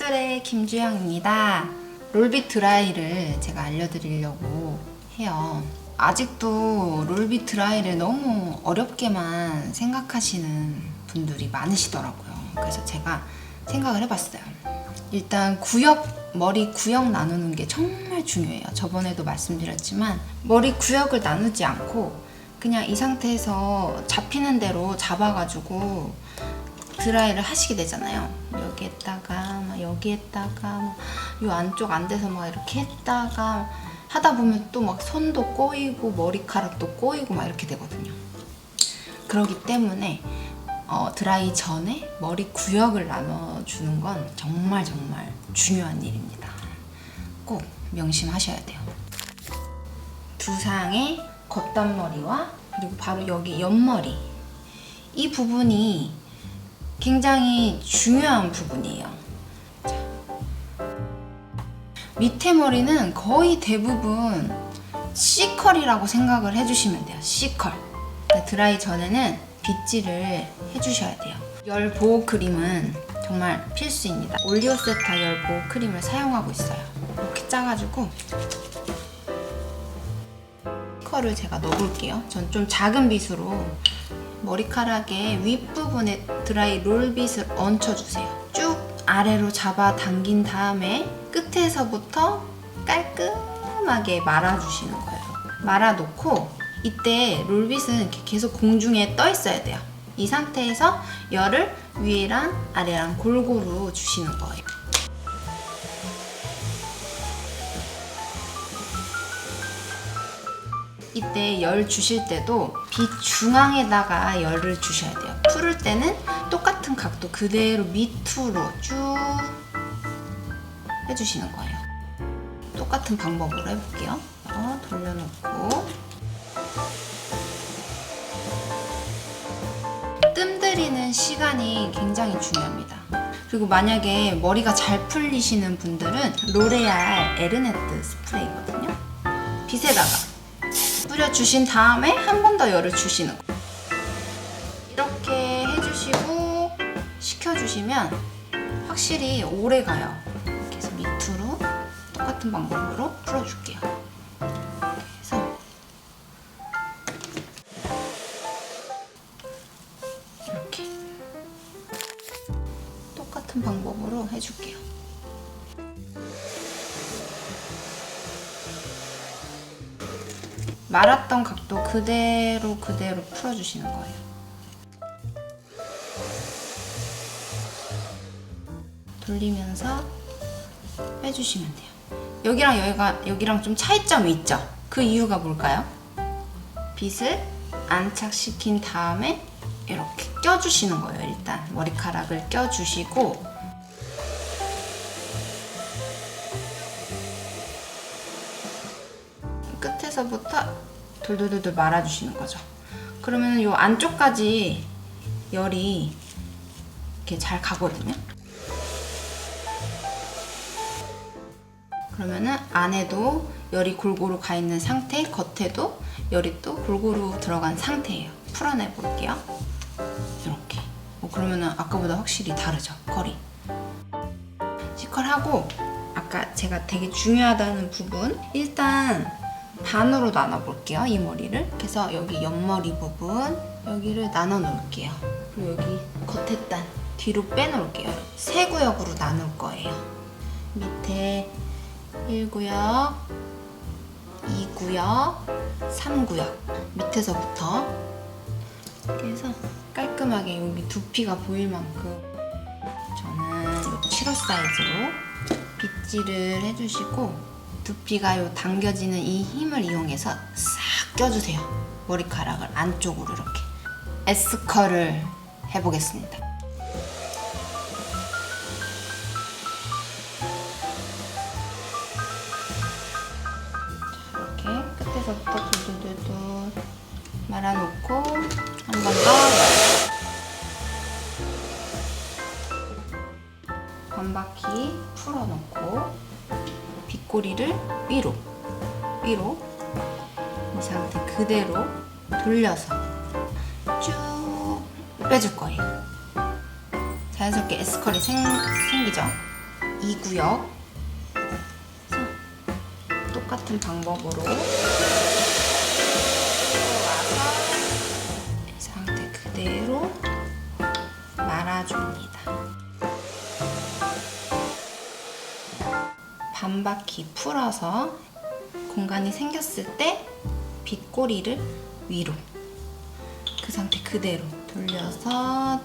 똘똘의 김주영입니다. 롤빗 드라이를 제가 알려드리려고 해요. 아직도 롤빗 드라이를 너무 어렵게만 생각하시는 분들이 많으시더라고요. 그래서 제가 생각을 해봤어요. 일단 머리 구역 나누는 게 정말 중요해요. 저번에도 말씀드렸지만 머리 구역을 나누지 않고 그냥 이 상태에서 잡히는 대로 잡아가지고 드라이를 하시게 되잖아요. 여기에다가 막 여기에다가 막 이 안쪽 안 돼서 막 이렇게 했다가 하다 보면 또 막 손도 꼬이고 머리카락도 꼬이고 막 이렇게 되거든요. 그렇기 때문에 드라이 전에 머리 구역을 나눠주는 건 정말 중요한 일입니다. 꼭 명심하셔야 돼요. 두상의 겉단머리와 그리고 바로 여기 옆머리, 이 부분이 굉장히 중요한 부분이에요. 자, 밑에 머리는 거의 대부분 C컬이라고 생각을 해주시면 돼요. C컬. 드라이 전에는 빗질을 해주셔야 돼요. 열 보호 크림은 정말 필수입니다. 올리오세타 열 보호 크림을 사용하고 있어요. 이렇게 짜가지고 컬을 제가 넣어볼게요. 전 좀 작은 빗으로 머리카락의 윗부분에 드라이 롤빗을 얹혀주세요. 쭉 아래로 잡아 당긴 다음에 끝에서부터 깔끔하게 말아주시는 거예요. 말아놓고 이때 롤빗은 이렇게 계속 공중에 떠 있어야 돼요. 이 상태에서 열을 위에랑 아래랑 골고루 주시는 거예요. 이때 열 주실 때도 빗 중앙에다가 열을 주셔야 돼요. 풀을 때는 똑같은 각도 그대로 밑으로 쭉 해주시는 거예요. 똑같은 방법으로 해볼게요. 돌려놓고 뜸 들이는 시간이 굉장히 중요합니다. 그리고 만약에 머리가 잘 풀리시는 분들은 로레알 에르네트 스프레이거든요. 빗에다가 뿌려주신 다음에 한 번 더 열을 주시는 거예요. 이렇게 해주시고 식혀주시면 확실히 오래 가요. 이렇게 해서 밑으로 똑같은 방법으로 풀어줄게요. 그래서 이렇게 똑같은 방법으로 해줄게요. 말았던 각도 그대로 풀어주시는 거예요. 돌리면서 빼주시면 돼요. 여기랑 좀 차이점이 있죠? 그 이유가 뭘까요? 빗을 안착시킨 다음에 이렇게 껴주시는 거예요. 일단 머리카락을 껴주시고 끝에서부터 돌돌돌돌 말아주시는 거죠. 그러면 이 안쪽까지 열이 이렇게 잘 가거든요. 그러면은 안에도 열이 골고루 가 있는 상태, 겉에도 열이 또 골고루 들어간 상태예요. 풀어내 볼게요. 이렇게. 그러면은 아까보다 확실히 다르죠, 컬이. C컬하고 아까 제가 되게 중요하다는 부분, 일단 반으로 나눠볼게요. 이 머리를. 그래서 여기 옆머리 부분 여기를 나눠 놓을게요. 그리고 여기 겉에 단 뒤로 빼놓을게요. 세 구역으로 나눌 거예요. 밑에 1구역, 2구역, 3구역. 밑에서부터 이렇게 해서 깔끔하게 여기 두피가 보일 만큼 저는 7호 사이즈로 빗질을 해주시고 두피가 당겨지는 이 힘을 이용해서 싹 껴주세요. 머리카락을 안쪽으로 이렇게 S컬을 해보겠습니다. 자, 이렇게 끝에서부터 둘둘둘둘 말아놓고 한 번 더 반바퀴 풀어놓고 빗꼬리를 위로 이 상태 그대로 돌려서 쭉 빼줄 거예요. 자연스럽게 S컬이 생기죠? 2구역. 똑같은 방법으로 와서 이 상태 그대로 말아줍니다. 반 바퀴 풀어서 공간이 생겼을 때 빗꼬리를 위로, 그 상태 그대로 돌려서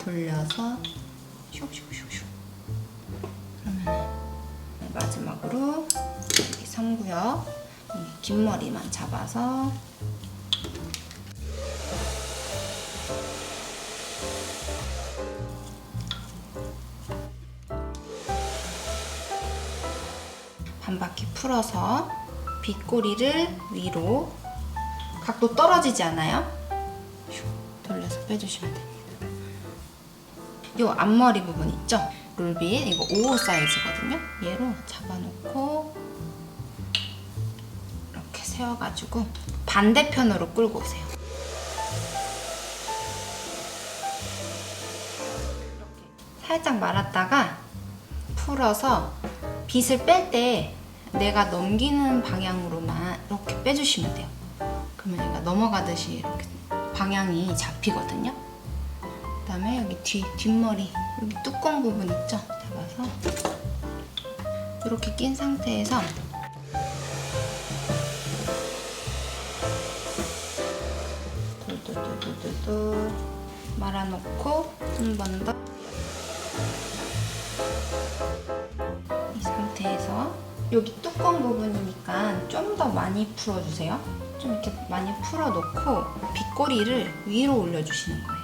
슉슉슉슉. 그러면 마지막으로 여기 3구역 긴 머리만 잡아서 반 바퀴 풀어서 빗꼬리를 위로, 각도 떨어지지 않아요? 돌려서 빼주시면 됩니다. 요 앞머리 부분 있죠? 롤빗 이거 5호 사이즈거든요. 얘로 잡아놓고 이렇게 세워가지고 반대편으로 끌고 오세요. 이렇게 살짝 말았다가 풀어서 빗을 뺄 때 내가 넘기는 방향으로만 이렇게 빼주시면 돼요. 그러면 얘가 넘어가듯이 이렇게 방향이 잡히거든요. 그 다음에 여기 뒷머리, 여기 뚜껑 부분 있죠? 잡아서 이렇게 낀 상태에서 돌돌돌돌돌 말아놓고 한 번 더 이 상태에서 여기 뚜껑 부분이니까 좀 더 많이 풀어주세요. 좀 이렇게 많이 풀어놓고 빗꼬리를 위로 올려주시는 거예요.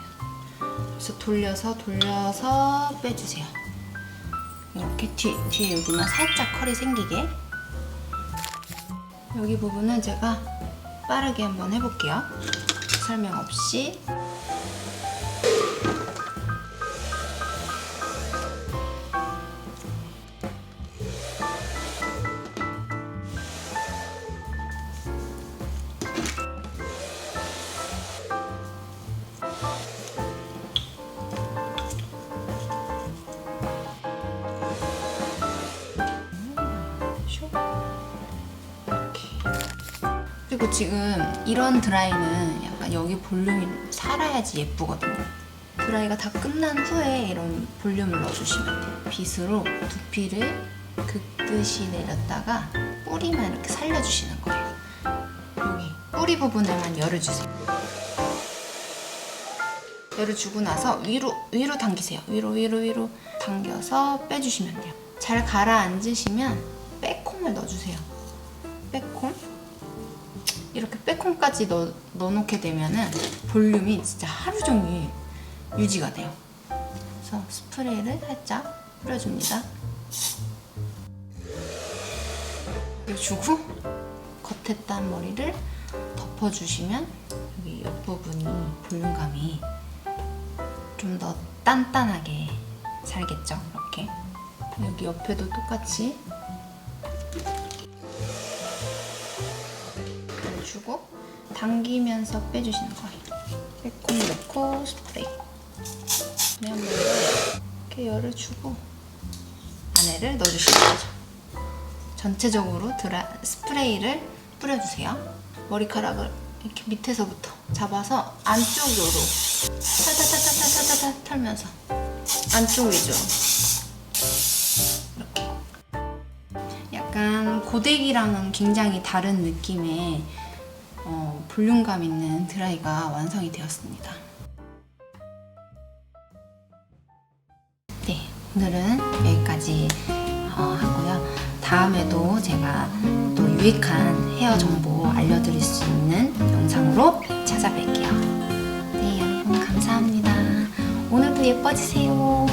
그래서 돌려서 빼주세요. 이렇게 뒤에 여기만 살짝 컬이 생기게. 여기 부분은 제가 빠르게 한번 해볼게요. 설명 없이. 그리고 지금 이런 드라이는 약간 여기 볼륨이 살아야지 예쁘거든요. 드라이가 다 끝난 후에 이런 볼륨을 넣어주시면 돼요. 빗으로 두피를 긋듯이 내렸다가 뿌리만 이렇게 살려주시는 거예요. 여기 뿌리 부분에만 열을 주세요. 열을 주고 나서 위로 당기세요. 위로 당겨서 빼주시면 돼요. 잘 가라앉으시면 빼콩을 넣어주세요. 빼콩. 이렇게 빼콩까지 넣어놓게 되면은 볼륨이 진짜 하루 종일 유지가 돼요. 그래서 스프레이를 살짝 뿌려줍니다. 주고 겉에 딴 머리를 덮어주시면 여기 옆부분이 볼륨감이 좀 더 단단하게 살겠죠? 이렇게. 여기 옆에도 똑같이 주고 당기면서 빼주시는 거예요. 빼콩 넣고 스프레이. 그냥 이렇게 열을 주고 안에를 넣어주시는 거죠. 전체적으로 스프레이를 뿌려주세요. 머리카락을 이렇게 밑에서부터 잡아서 안쪽으로 탈탈탈탈탈탈 털면서 안쪽 위주로 이렇게. 약간 고데기랑은 굉장히 다른 느낌의 볼륨감 있는 드라이가 완성이 되었습니다. 네, 오늘은 여기까지 하고요. 다음에도 제가 또 유익한 헤어 정보 알려드릴 수 있는 영상으로 찾아뵐게요. 네, 여러분 감사합니다. 오늘도 예뻐지세요.